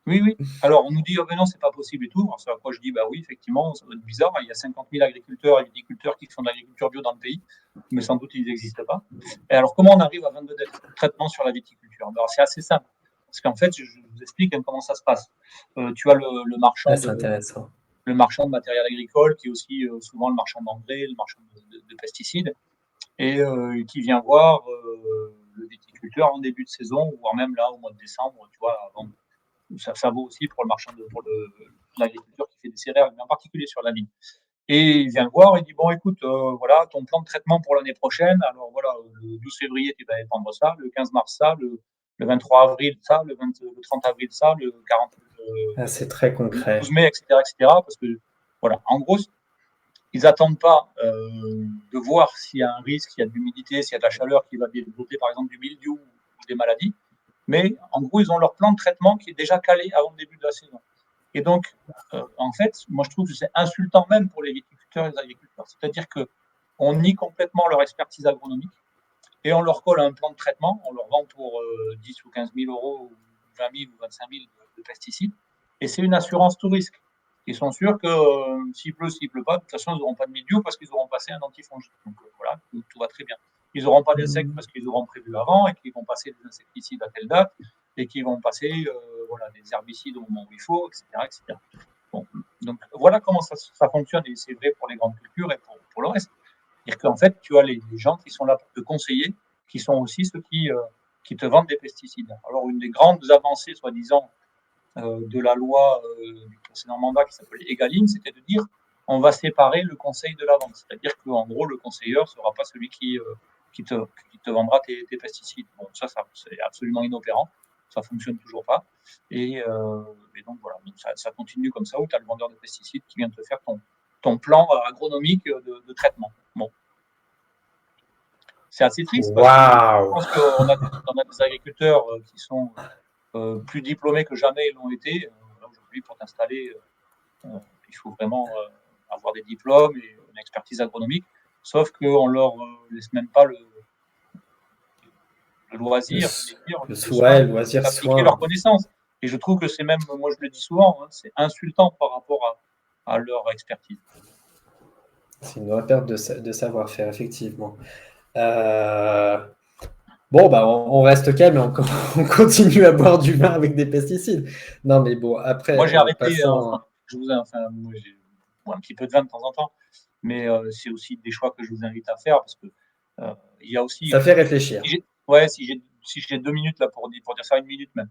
Oui, oui. Alors, on nous dit, oh ben non, c'est pas possible et tout. Alors, c'est à quoi je dis, bah oui, effectivement, ça doit être bizarre. Il y a 50 000 agriculteurs et viticulteurs qui font de l'agriculture bio dans le pays, mais sans doute ils n'existent pas. Et alors, comment on arrive à 22 traitements sur la viticulture? Alors, c'est assez simple. Parce qu'en fait, je vous explique comment ça se passe. Tu as le marchand, le marchand de matériel agricole, qui est aussi souvent le marchand d'engrais, le marchand de pesticides, et qui vient voir le viticulteur en début de saison, voire même là au mois de décembre, tu vois, avant. Ça vaut aussi pour le marchand pour l'agriculteur qui fait des céréales, mais en particulier sur la vigne. Et il vient le voir et dit bon écoute, voilà ton plan de traitement pour l'année prochaine. Alors voilà, le 12 février tu vas prendre ça, le 15 mars ça, le 23 avril ça, le 30 avril ça, le 40 c'est très concret. Le 12 mai, etc., parce que voilà, en gros, ils n'attendent pas de voir s'il y a un risque, s'il y a de l'humidité, s'il y a de la chaleur qui va développer par exemple du mildiou ou des maladies. Mais en gros, ils ont leur plan de traitement qui est déjà calé avant le début de la saison. Et donc, en fait, moi je trouve que c'est insultant même pour les viticulteurs et les agriculteurs. C'est-à-dire qu'on nie complètement leur expertise agronomique et on leur colle un plan de traitement, on leur vend pour 10 ou 15 000 euros, ou 20 000 ou 25 000 de pesticides. Et c'est une assurance tout risque. Ils sont sûrs que s'il pleut pas, de toute façon, ils n'auront pas de mildiou parce qu'ils auront passé un antifongique. Donc voilà, tout va très bien. Ils n'auront pas d'insectes parce qu'ils auront prévu avant et qu'ils vont passer des insecticides à telle date et qu'ils vont passer des herbicides au moment où il faut, etc. etc. Bon, donc voilà comment ça fonctionne et c'est vrai pour les grandes cultures et pour le reste. C'est-à-dire qu'en fait, tu as les gens qui sont là pour te conseiller, qui sont aussi ceux qui te vendent des pesticides. Alors une des grandes avancées, soi-disant, de la loi du précédent mandat qui s'appelait Egalim, c'était de dire on va séparer le conseil de la vente. C'est-à-dire qu'en gros, le conseiller ne sera pas celui qui te vendra tes pesticides. Bon, ça c'est absolument inopérant. Ça ne fonctionne toujours pas. Et donc, voilà. Donc, ça continue comme ça, où tu as le vendeur de pesticides qui vient te faire ton plan agronomique de traitement. Bon. C'est assez triste parce que je pense qu'on a des agriculteurs qui sont plus diplômés que jamais ils l'ont été. Aujourd'hui, pour t'installer, il faut vraiment avoir des diplômes et une expertise agronomique. Sauf qu'on ne leur laisse même pas le loisir, d'appliquer leurs connaissances. Et je trouve que c'est même, moi je le dis souvent, hein, c'est insultant par rapport à leur expertise. C'est une vraie perte de savoir-faire, effectivement. Bon, bah, on reste calme et on continue à boire du vin avec des pesticides. Non, mais bon, après. Moi, j'ai arrêté. Moi, j'ai un petit peu de vin de temps en temps, mais c'est aussi des choix que je vous invite à faire parce que il y a aussi. Ça fait réfléchir. Si j'ai 2 minutes là pour dire ça, 1 minute même.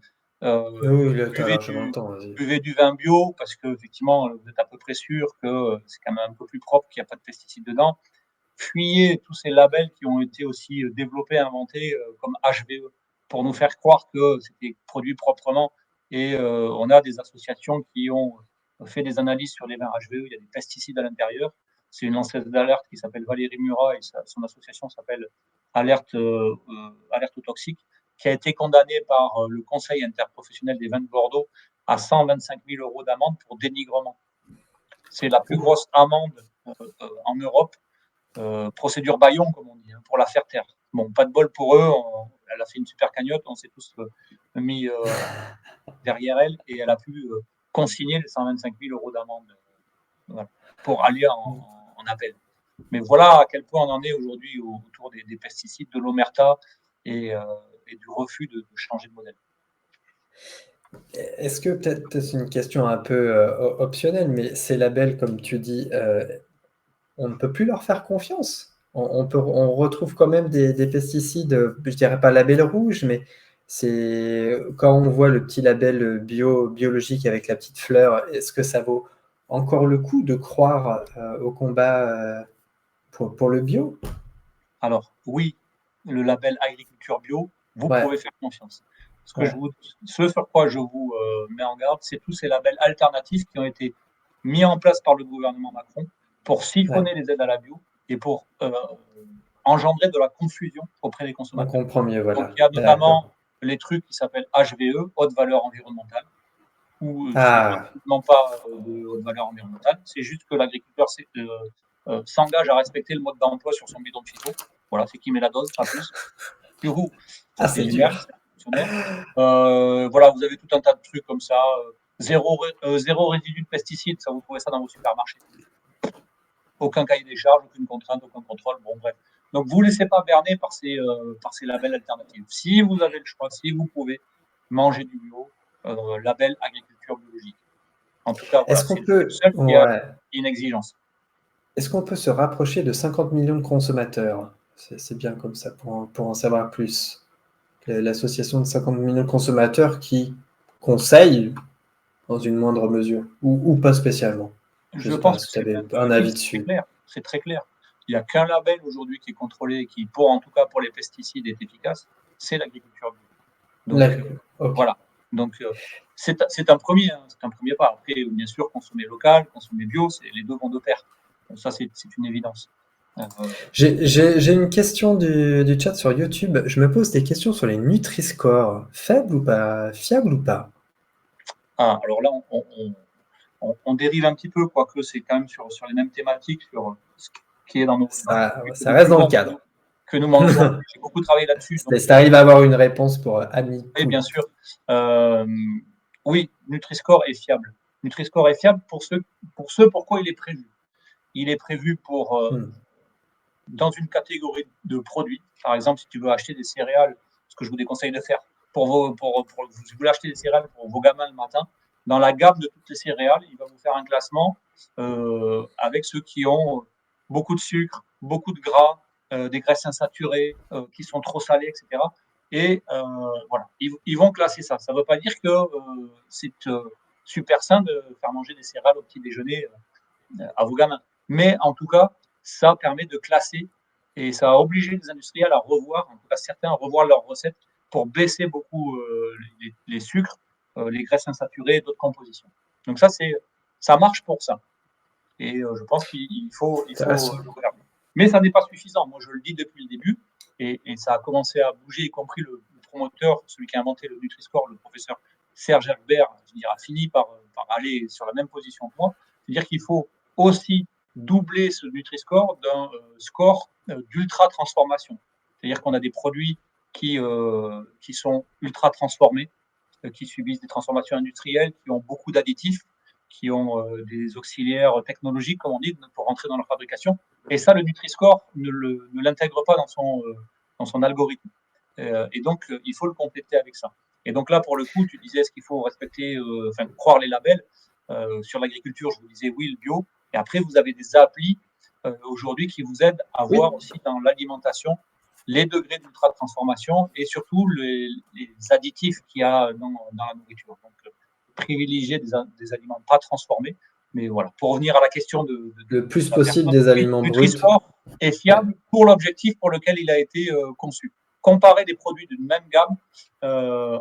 Buvez du vin bio parce que effectivement, vous êtes à peu près sûr que c'est quand même un peu plus propre, qu'il n'y a pas de pesticides dedans. Fuyez tous ces labels qui ont été aussi développés, inventés comme HVE pour nous faire croire que c'était produit proprement. Et on a des associations qui ont fait des analyses sur les vins HVE. Il y a des pesticides à l'intérieur. C'est une lanceuse d'alerte qui s'appelle Valérie Murat et son association s'appelle Alerte aux toxiques, qui a été condamnée par le Conseil interprofessionnel des vins de Bordeaux à 125 000 euros d'amende pour dénigrement. C'est la plus grosse amende en Europe, procédure Bayon, comme on dit, hein, pour la faire taire. Bon, pas de bol pour eux, elle a fait une super cagnotte, on s'est tous mis derrière elle et elle a pu consigner les 125 000 € d'amende voilà, pour aller en appel. Mais voilà à quel point on en est aujourd'hui autour des pesticides, de l'omerta et du refus de changer de modèle. Est-ce que peut-être c'est une question un peu optionnelle, mais ces labels, comme tu dis, on ne peut plus leur faire confiance. On retrouve quand même des pesticides, je dirais pas label rouge, mais c'est quand on voit le petit label biologique avec la petite fleur, est-ce que ça vaut encore le coup de croire au combat pour le bio? Alors oui, le label agriculture bio, vous Ouais. pouvez faire confiance. Ouais. Ce sur quoi je vous mets en garde, c'est tous ces labels alternatifs qui ont été mis en place par le gouvernement Macron pour siphonner les aides à la bio et pour engendrer de la confusion auprès des On consommateurs. comprend mieux, voilà. Donc il y a notamment les trucs qui s'appellent HVE, haute valeur environnementale, ou non pas de haute valeur environnementale, c'est juste que l'agriculteur s'engage à respecter le mode d'emploi sur son bidon de phyto. Voilà, c'est qui met la dose, pas plus. Du coup, c'est dur. Voilà, vous avez tout un tas de trucs comme ça. Zéro résidu de pesticides, ça vous trouvez ça dans vos supermarchés. Aucun cahier des charges, aucune contrainte, aucun contrôle. Bon, bref. Donc, vous ne laissez pas berner par ces labels alternatifs. Si vous avez le choix, si vous pouvez manger du bio, label agriculture biologique. En tout cas, voilà, c'est le seul qui a une exigence. Est-ce qu'on peut se rapprocher de 50 millions de consommateurs? C'est bien comme ça pour en savoir plus. L'association de 50 millions de consommateurs qui conseille dans une moindre mesure, ou pas spécialement. Je pense que tu avais un avis dessus. C'est très clair. Il n'y a qu'un label aujourd'hui qui est contrôlé, qui, en tout cas pour les pesticides, est efficace, c'est l'agriculture bio. Donc, voilà. Donc, c'est un premier pas. Après, bien sûr, consommer local, consommer bio, les deux vont de pair. Ça, c'est une évidence. J'ai une question du chat sur YouTube. Je me pose des questions sur les Nutri-Score. Fiable ou pas? Alors là, on dérive un petit peu, quoique c'est quand même sur les mêmes thématiques, sur ce qui est dans nos... Ça reste dans le cadre. Que nous mangeons. J'ai beaucoup travaillé là-dessus. Si tu arrives à avoir une réponse pour Ami. Oui, bien sûr. Oui, Nutri-Score est fiable. Nutri-Score est fiable pour pourquoi il est prévu. Il est prévu pour, dans une catégorie de produits. Par exemple, si tu veux acheter des céréales, ce que je vous déconseille de faire, si vous voulez acheter des céréales pour vos gamins le matin, dans la gamme de toutes les céréales, il va vous faire un classement avec ceux qui ont beaucoup de sucre, beaucoup de gras, des graisses insaturées, qui sont trop salées, etc. Et voilà, ils vont classer ça. Ça ne veut pas dire que c'est super sain de faire manger des céréales au petit déjeuner à vos gamins. Mais en tout cas, ça permet de classer et ça a obligé les industriels à revoir, en tout cas certains, à revoir leurs recettes pour baisser beaucoup les sucres, les graisses insaturées et d'autres compositions. Donc ça marche pour ça. Et je pense qu'il faut le faire. Mais ça n'est pas suffisant. Moi, je le dis depuis le début et ça a commencé à bouger, y compris le promoteur, celui qui a inventé le Nutri-Score, le professeur Serge Herbert, a fini par aller sur la même position que moi. C'est-à-dire qu'il faut aussi doubler ce Nutri-Score d'un score d'ultra-transformation. C'est-à-dire qu'on a des produits qui sont ultra-transformés, qui subissent des transformations industrielles, qui ont beaucoup d'additifs, qui ont des auxiliaires technologiques, comme on dit, pour rentrer dans leur fabrication. Et ça, le Nutri-Score ne l'intègre pas dans son algorithme. Et donc, il faut le compléter avec ça. Et donc là, pour le coup, tu disais, est-ce qu'il faut respecter, croire les labels sur l'agriculture, je vous disais oui, le bio. Et après, vous avez des applis aujourd'hui qui vous aident à voir aussi dans l'alimentation les degrés d'ultra-transformation et surtout les additifs qu'il y a dans la nourriture. Donc, privilégier des aliments pas transformés. Mais voilà, pour revenir à la question de le plus possible des aliments bruts. Nutri-Score est fiable pour l'objectif pour lequel il a été conçu. Comparer des produits d'une même gamme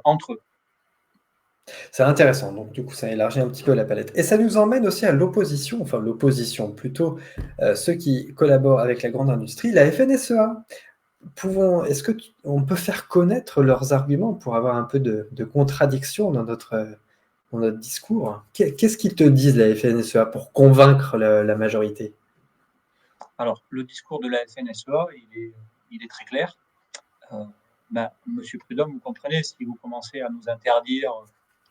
entre eux. C'est intéressant, donc du coup ça élargit un petit peu la palette. Et ça nous emmène aussi à l'opposition, plutôt ceux qui collaborent avec la grande industrie, la FNSEA. Est-ce qu'on peut faire connaître leurs arguments pour avoir un peu de contradiction dans notre dans notre discours. Qu'est-ce qu'ils te disent, la FNSEA, pour convaincre la majorité? Alors, le discours de la FNSEA, il est très clair. Monsieur Prudhomme, vous comprenez, si vous commencez à nous interdire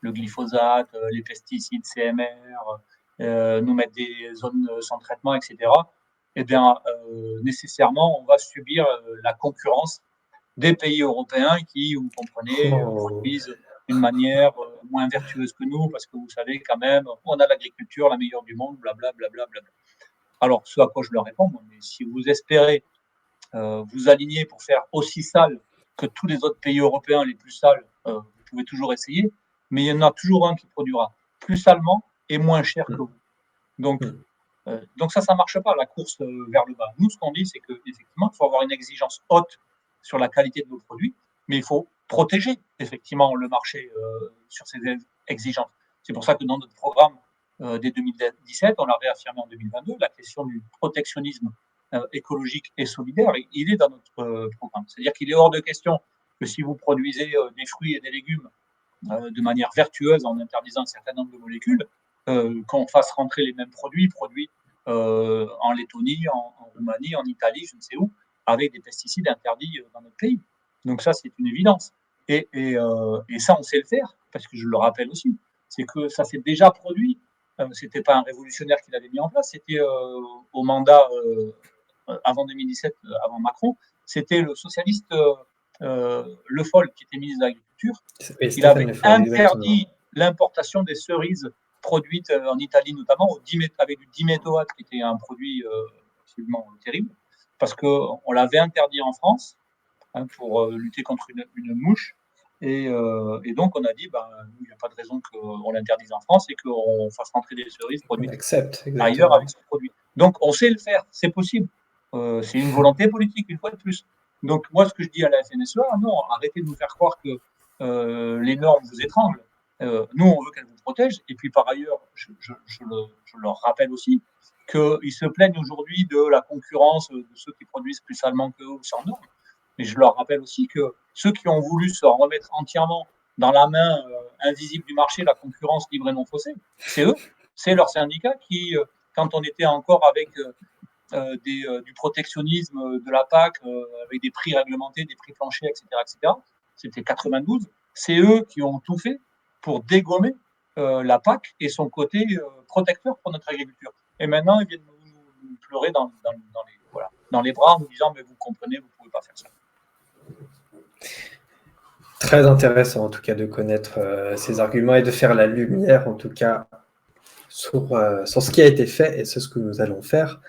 le glyphosate, les pesticides CMR, nous mettre des zones sans traitement, etc., eh bien, nécessairement, on va subir la concurrence des pays européens qui, vous comprenez, produisent d'une manière moins vertueuse que nous, parce que vous savez quand même, on a l'agriculture la meilleure du monde, blablabla. Bla, bla, bla. Alors, ce à quoi je leur réponds, mais si vous espérez vous aligner pour faire aussi sale que tous les autres pays européens les plus sales, vous pouvez toujours essayer, mais il y en a toujours un qui produira plus salement et moins cher que vous. Donc ça ne marche pas, la course vers le bas. Nous, ce qu'on dit, c'est qu'effectivement, il faut avoir une exigence haute sur la qualité de nos produits, mais il faut protéger effectivement le marché sur ces exigences. C'est pour ça que dans notre programme dès 2017, on l'a réaffirmé en 2022, la question du protectionnisme écologique et solidaire, il est dans notre programme. C'est-à-dire qu'il est hors de question que si vous produisez des fruits et des légumes de manière vertueuse en interdisant un certain nombre de molécules, qu'on fasse rentrer les mêmes produits en Lettonie, en Roumanie, en Italie, je ne sais où, avec des pesticides interdits dans notre pays. Donc ça, c'est une évidence. Et ça, on sait le faire, parce que je le rappelle aussi, c'est que ça s'est déjà produit. C'était pas un révolutionnaire qui l'avait mis en place, c'était au mandat avant 2017, avant Macron, c'était le socialiste Le Foll qui était ministre de l'Agriculture. Il avait interdit l'importation des cerises produites en Italie notamment avec du diméthoate qui était un produit absolument terrible, parce qu'on l'avait interdit en France pour lutter contre une mouche. Et donc, on a dit, il n'y a pas de raison qu'on l'interdise en France et qu'on fasse rentrer des cerises produites ailleurs avec ce produit. Donc, on sait le faire, c'est possible. C'est une volonté politique, une fois de plus. Donc, moi, ce que je dis à la FNSEA, non, arrêtez de nous faire croire que les normes vous étranglent. Nous, on veut qu'elles vous protègent. Et puis, par ailleurs, je leur rappelle aussi qu'ils se plaignent aujourd'hui de la concurrence de ceux qui produisent plus salement qu'eux ou sans normes. Mais je leur rappelle aussi que ceux qui ont voulu se remettre entièrement dans la main invisible du marché, la concurrence libre et non faussée, c'est eux, c'est leurs syndicats qui, quand on était encore avec du protectionnisme de la PAC, avec des prix réglementés, des prix planchers, etc., c'était 92, c'est eux qui ont tout fait pour dégommer la PAC et son côté protecteur pour notre agriculture. Et maintenant, ils viennent nous pleurer dans les bras en nous disant « mais vous comprenez, vous ne pouvez pas faire ça ». Très intéressant en tout cas de connaître ces arguments et de faire la lumière en tout cas sur ce qui a été fait et ce que nous allons faire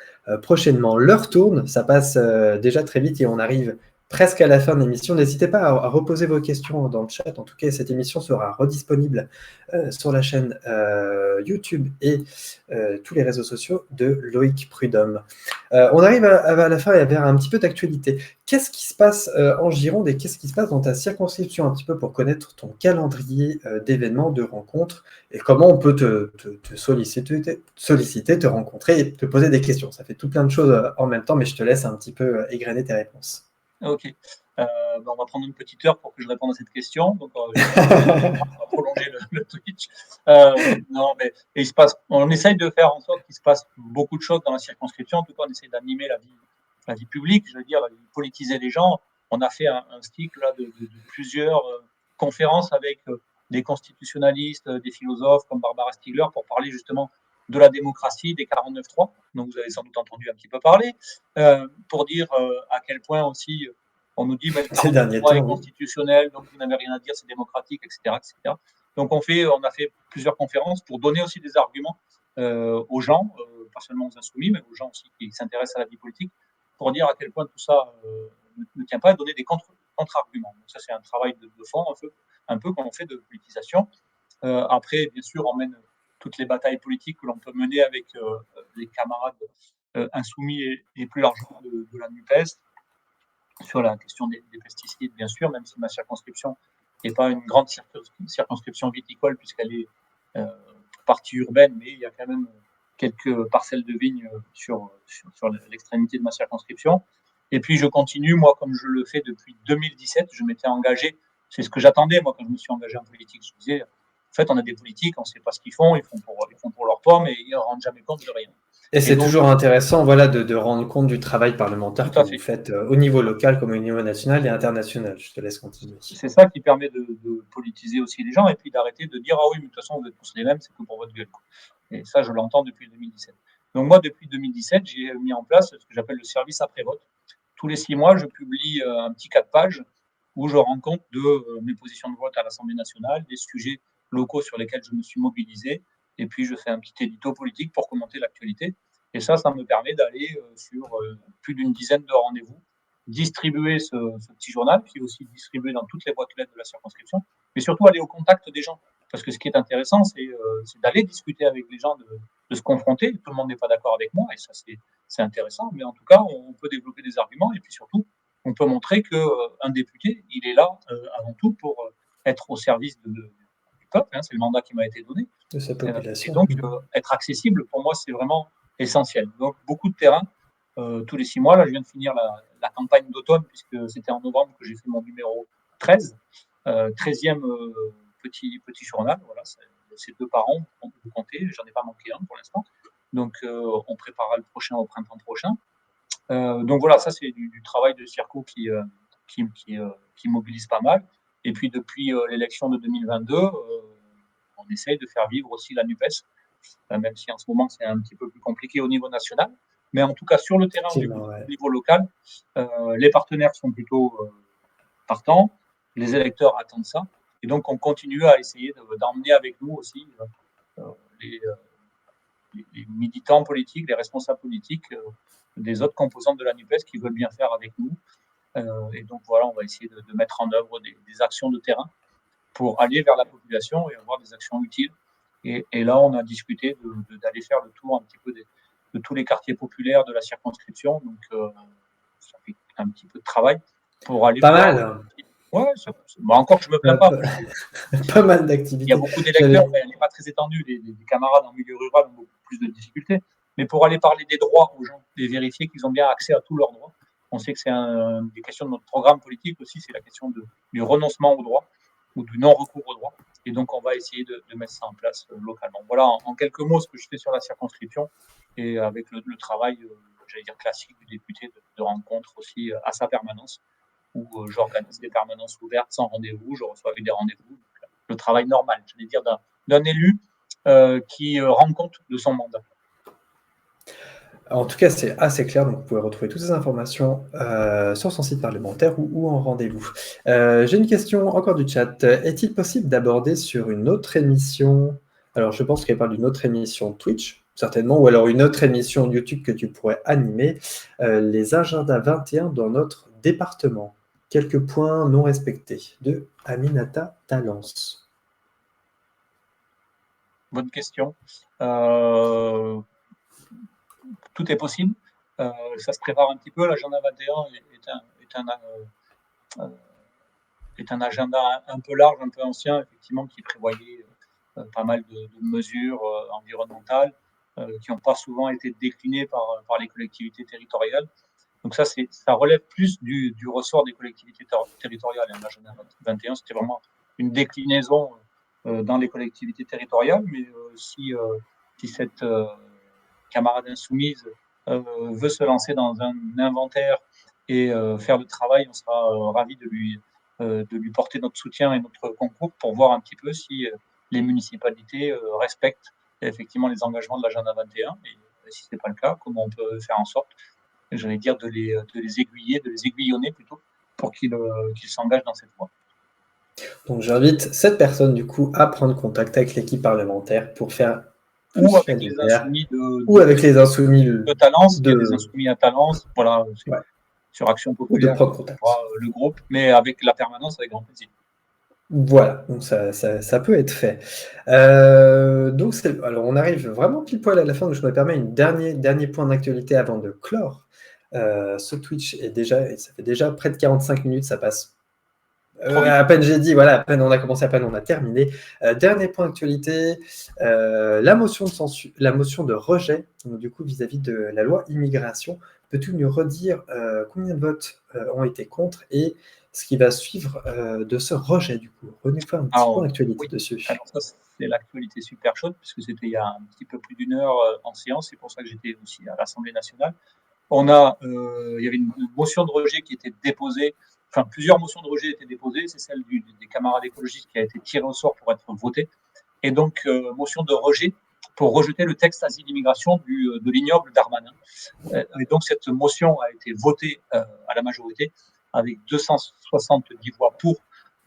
prochainement. L'heure tourne, ça passe déjà très vite et on arrive presque à la fin de l'émission. N'hésitez pas à reposer vos questions dans le chat. En tout cas, cette émission sera redisponible sur la chaîne YouTube et tous les réseaux sociaux de Loïc Prudhomme. On arrive à la fin et vers un petit peu d'actualité. Qu'est-ce qui se passe en Gironde et qu'est-ce qui se passe dans ta circonscription un petit peu pour connaître ton calendrier d'événements, de rencontres et comment on peut te solliciter, te rencontrer et te poser des questions. Ça fait tout plein de choses en même temps, mais je te laisse un petit peu égrener tes réponses. Ok. On va prendre une petite heure pour que je réponde à cette question. Donc, on va prolonger le Twitch. On essaye de faire en sorte qu'il se passe beaucoup de choses dans la circonscription. En tout cas, on essaye d'animer la vie publique, je veux dire, politiser les gens. On a fait un cycle là, de plusieurs conférences avec des constitutionnalistes, des philosophes comme Barbara Stiegler pour parler justement de la démocratie, des 49.3, dont vous avez sans doute entendu un petit peu parler, pour dire à quel point aussi on nous dit que le 49.3 est constitutionnel, donc vous n'avez rien à dire, c'est démocratique, etc., etc. Donc on a fait plusieurs conférences pour donner aussi des arguments aux gens, pas seulement aux insoumis, mais aux gens aussi qui s'intéressent à la vie politique, pour dire à quel point tout ça ne tient pas et donner des contre-arguments. Donc ça, c'est un travail de fond un peu qu'on fait de politisation. Après, bien sûr, on mène toutes les batailles politiques que l'on peut mener avec les camarades insoumis et plus largement de la NUPES sur la question des pesticides, bien sûr, même si ma circonscription n'est pas une grande circonscription viticole puisqu'elle est partie urbaine, mais il y a quand même quelques parcelles de vignes sur l'extrémité de ma circonscription. Et puis, je continue, moi, comme je le fais depuis 2017, je m'étais engagé, c'est ce que j'attendais, moi, quand je me suis engagé en politique, je disais, fait, on a des politiques, on ne sait pas ce qu'ils font pour leur pomme et ils ne rendent jamais compte de rien. Et c'est toujours intéressant voilà, de rendre compte du travail parlementaire que vous faites au niveau local comme au niveau national et international. Je te laisse continuer. C'est ça qui permet de politiser aussi les gens et puis d'arrêter de dire « Ah oui, mais de toute façon, vous êtes tous les mêmes, c'est que pour votre gueule. » Et ça, je l'entends depuis 2017. Donc moi, depuis 2017, j'ai mis en place ce que j'appelle le service après-vote. Tous les 6 mois, je publie un petit 4 pages où je rends compte de mes positions de vote à l'Assemblée nationale, des sujets locaux sur lesquels je me suis mobilisé, et puis je fais un petit édito politique pour commenter l'actualité. Et ça me permet d'aller sur plus d'une dizaine de rendez-vous, distribuer ce petit journal, puis aussi distribuer dans toutes les boîtes lettres de la circonscription, mais surtout aller au contact des gens. Parce que ce qui est intéressant, c'est d'aller discuter avec les gens, de se confronter. Tout le monde n'est pas d'accord avec moi, et ça, c'est intéressant. Mais en tout cas, on peut développer des arguments, et puis surtout, on peut montrer qu'un député, il est là avant tout pour être au service du peuple. Hein, c'est le mandat qui m'a été donné. De sa population. Et donc, être accessible, pour moi, c'est vraiment essentiel. Donc, beaucoup de terrain, tous les 6 mois. Là, je viens de finir la campagne d'automne, puisque c'était en novembre que j'ai fait mon numéro 13, 13e petit journal. Voilà, c'est 2 par an, on peut compter. J'en ai pas manqué un pour l'instant. Donc, on préparera le prochain au printemps prochain. Donc voilà, ça c'est du travail de Circo qui mobilise pas mal. Et puis depuis l'élection de 2022, on essaye de faire vivre aussi la NUPES, même si en ce moment c'est un petit peu plus compliqué au niveau national. Mais en tout cas, sur le terrain, au niveau local, les partenaires sont plutôt partants, les électeurs attendent ça. Et donc on continue à essayer d'emmener avec nous aussi les militants politiques, les responsables politiques des autres composantes de la NUPES qui veulent bien faire avec nous. Et donc voilà, on va essayer de mettre en œuvre des actions de terrain pour aller vers la population et avoir des actions utiles. Et là, on a discuté d'aller faire le tour un petit peu de tous les quartiers populaires de la circonscription. Donc, ça fait un petit peu de travail pour aller... Pas mal. Ouais, encore que je ne me plains pas. Pas mal d'activités. Il y a beaucoup d'électeurs, mais elle n'est pas très étendue. Les camarades en milieu rural ont beaucoup plus de difficultés. Mais pour aller parler des droits aux gens, et vérifier qu'ils ont bien accès à tous leurs droits, on sait que c'est des questions de notre programme politique aussi, c'est la question du renoncement aux droits ou du non-recours aux droits. Et donc, on va essayer de mettre ça en place localement. Voilà, en quelques mots, ce que je fais sur la circonscription et avec le travail, j'allais dire classique du député, de rencontre aussi à sa permanence, où j'organise des permanences ouvertes sans rendez-vous, je reçois des rendez-vous. Le travail normal, j'allais dire, d'un élu qui rend compte de son mandat. En tout cas, c'est assez clair, donc vous pouvez retrouver toutes ces informations sur son site parlementaire ou en rendez-vous. J'ai une question encore du chat. Est-il possible d'aborder sur une autre émission, alors je pense qu'elle parle d'une autre émission Twitch, certainement, ou alors une autre émission YouTube que tu pourrais animer, les agendas 21 dans notre département. Quelques points non respectés, de Aminata Talence. Bonne question. Tout est possible. Ça se prépare un petit peu. L'agenda 21 est un agenda un peu large, un peu ancien, effectivement, qui prévoyait pas mal de mesures environnementales qui n'ont pas souvent été déclinées par les collectivités territoriales. Donc ça relève plus du ressort des collectivités territoriales. L'agenda 21, c'était vraiment une déclinaison dans les collectivités territoriales, mais si cette camarade insoumise veut se lancer dans un inventaire et faire le travail, on sera ravis de lui porter notre soutien et notre concours pour voir un petit peu si les municipalités respectent effectivement les engagements de l'agenda 21 et si ce n'est pas le cas, comment on peut faire en sorte, j'allais dire, de les aiguiller, de les aiguillonner plutôt, pour qu'ils s'engagent dans cette voie. Donc j'invite cette personne du coup à prendre contact avec l'équipe parlementaire pour faire ou avec les insoumis avec les insoumis de Talence, les insoumis à Talence, voilà, ouais. Sur Action Populaire, ou de prendre contact. Le groupe, mais avec la permanence, avec grand plaisir. Voilà, donc ça peut être fait. Donc alors on arrive vraiment pile poil à la fin, donc je me permets un dernier point d'actualité avant de clore. Ce Twitch ça fait déjà près de 45 minutes, ça passe. À peine j'ai dit, voilà, à peine on a commencé, à peine on a terminé. Dernier point d'actualité, la motion de rejet, donc, du coup, vis-à-vis de la loi immigration Peux-tu nous redire combien de votes ont été contre et ce qui va suivre de ce rejet, du coup? Redis-nous un petit point d'actualité dessus. Alors ça, c'est l'actualité super chaude, puisque c'était il y a un petit peu plus d'1 heure en séance, c'est pour ça que j'étais aussi à l'Assemblée nationale. Il y avait une motion de rejet qui était déposée, enfin plusieurs motions de rejet étaient déposées, c'est celle des camarades écologistes qui a été tirée au sort pour être votée, et donc motion de rejet pour rejeter le texte asile-immigration de l'ignoble Darmanin. Et donc cette motion a été votée à la majorité, avec 270 voix pour,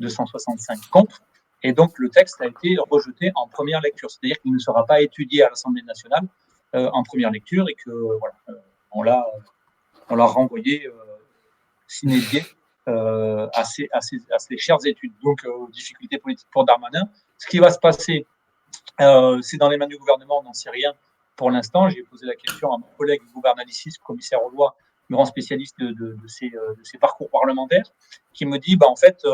265 contre. Et donc, le texte a été rejeté en première lecture. C'est-à-dire qu'il ne sera pas étudié à l'Assemblée nationale en première lecture et que on l'a renvoyé sine die à ses chères études. Donc, difficultés politiques pour Darmanin. Ce qui va se passer, c'est dans les mains du gouvernement, on n'en sait rien pour l'instant. J'ai posé la question à mon collègue gouvernalisiste, commissaire aux lois, grand spécialiste de ces parcours parlementaires, qui me dit, en fait,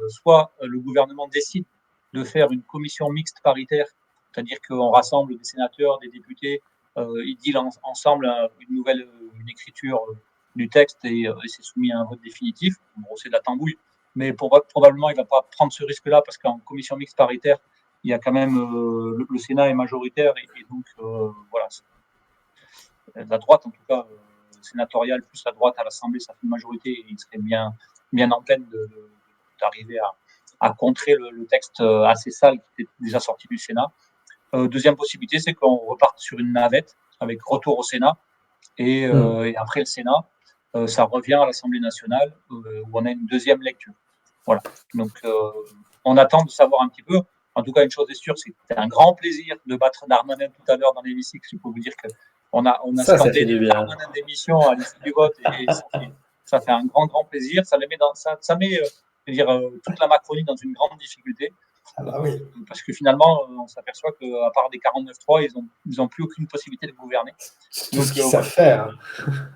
soit le gouvernement décide de faire une commission mixte paritaire, c'est-à-dire qu'on rassemble des sénateurs, des députés, ils dealent ensemble une écriture du texte et c'est soumis à un vote définitif. Bon, c'est de la tambouille, mais probablement il ne va pas prendre ce risque-là parce qu'en commission mixte paritaire, il y a quand même le Sénat est majoritaire et donc voilà, la droite en tout cas, sénatoriale plus la droite à l'Assemblée, ça fait une majorité et il serait bien en peine d'arriver à contrer le texte assez sale qui était déjà sorti du Sénat. Deuxième possibilité, c'est qu'on reparte sur une navette avec retour au Sénat et après le Sénat, ça revient à l'Assemblée nationale où on a une deuxième lecture. Voilà. Donc, on attend de savoir un petit peu. En tout cas, une chose est sûre, c'était un grand plaisir de battre Darmanin tout à l'heure dans l'hémicycle. Je peux vous dire qu'on a scandé les Darmanin d'émission à l'issue du vote et ça fait un grand plaisir. Ça met toute la Macronie dans une grande difficulté. Ah bah oui. Parce que finalement, on s'aperçoit qu'à part des 49-3, ils ont plus aucune possibilité de gouverner. Tout ce qu'ils savent faire.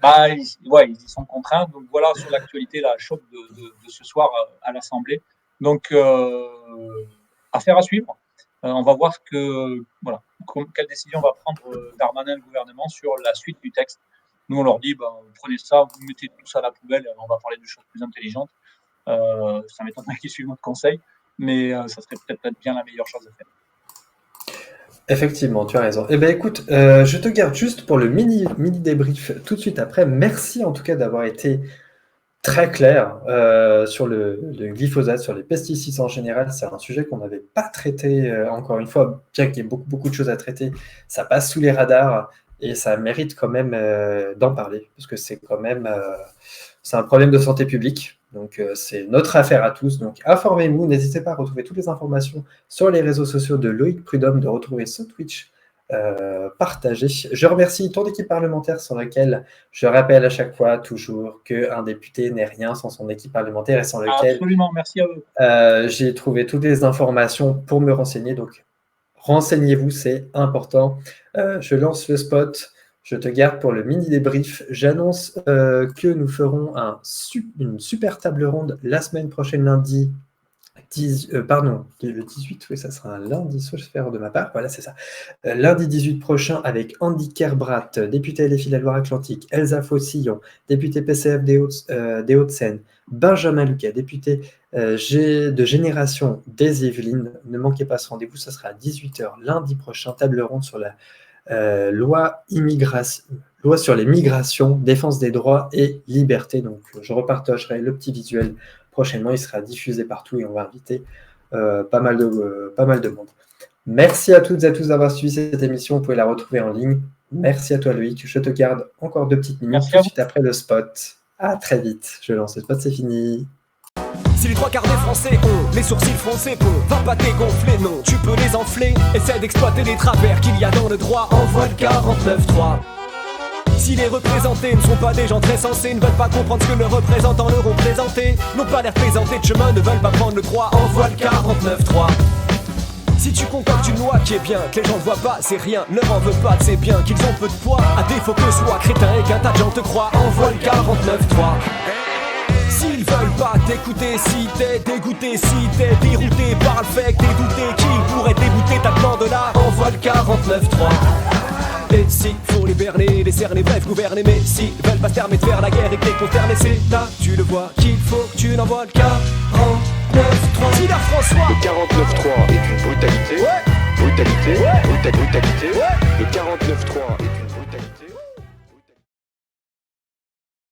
Ils y sont contraints. Donc voilà sur l'actualité la chaude de ce soir à l'Assemblée. Donc affaire à suivre. On va voir quelle décision va prendre Darmanin le gouvernement sur la suite du texte. Nous, on leur dit, prenez ça, vous mettez tout ça à la poubelle, on va parler de choses plus intelligentes. Ça m'étonnerait qu'ils suivent notre conseil, mais ça serait peut-être bien la meilleure chose à faire. Effectivement, tu as raison. Eh bien, écoute, je te garde juste pour le mini débrief tout de suite après. Merci en tout cas d'avoir été très clair sur le glyphosate, sur les pesticides en général. C'est un sujet qu'on n'avait pas traité, encore une fois, bien qu'il y ait beaucoup de choses à traiter. Ça passe sous les radars et ça mérite quand même d'en parler, parce que c'est quand même c'est un problème de santé publique. Donc, c'est notre affaire à tous. Donc, informez-vous. N'hésitez pas à retrouver toutes les informations sur les réseaux sociaux de Loïc Prudhomme, de retrouver ce Twitch partagé. Je remercie ton équipe parlementaire sur laquelle je rappelle à chaque fois toujours qu'un député n'est rien sans son équipe parlementaire et sans lequel absolument, merci à vous. J'ai trouvé toutes les informations pour me renseigner. Donc, renseignez-vous, c'est important. Je lance le spot. Je te garde pour le mini débrief. J'annonce que nous ferons une super table ronde la semaine prochaine, lundi. Le 18, oui, ça sera un lundi, soit je fais erreur de ma part, voilà, c'est ça. Lundi 18 prochain, avec Andy Kerbrat, député LFI de la Loire-Atlantique, Elsa Faucillon, député PCF des Hauts-de-Seine, Benjamin Lucas, député de Génération des Yvelines. Ne manquez pas ce rendez-vous, ça sera à 18h lundi prochain, table ronde sur la loi sur les migrations, défense des droits et libertés. Donc, je repartagerai le petit visuel prochainement, il sera diffusé partout et on va inviter pas mal de monde. Merci à toutes et à tous d'avoir suivi cette émission. Vous pouvez la retrouver en ligne. Merci à toi, Loïc. Je te garde encore 2 petites minutes tout de suite après le spot. À très vite. Je lance le spot, c'est fini. Si les 3 quarts des Français ont les sourcils froncés, va pas dégonfler, non, tu peux les enfler. Essaie d'exploiter les travers qu'il y a dans le droit. Envoie le 49.3. Si les représentés ne sont pas des gens très sensés, ne veulent pas comprendre ce que leurs représentants leur ont présenté, n'ont pas l'air présentés de chemin, ne veulent pas prendre le croix, envoie le 49.3. Si tu concoctes une loi qui est bien, que les gens ne voient pas, c'est rien, ne m'en veux pas, c'est bien qu'ils ont peu de poids, à défaut que soit crétin et qu'un tas de gens te croient, envoie le 49.3. S'ils veulent pas t'écouter, si t'es dégoûté, si t'es dérouté par le fait que t'es douté qu'ils pourraient débouter ta plan de là, envoie le 49.3. Et si faut les berner, les cerner, bref gouverner. Mais si veulent pas se permettre de faire la guerre et que t'es consterné, c'est là, tu le vois, qu'il faut que tu n'envoies le 49-3. Si la François. Le 49-3 est une brutalité. Ouais. Brutalité. Ouais. Brutalité. Ouais. Le 49-3 est une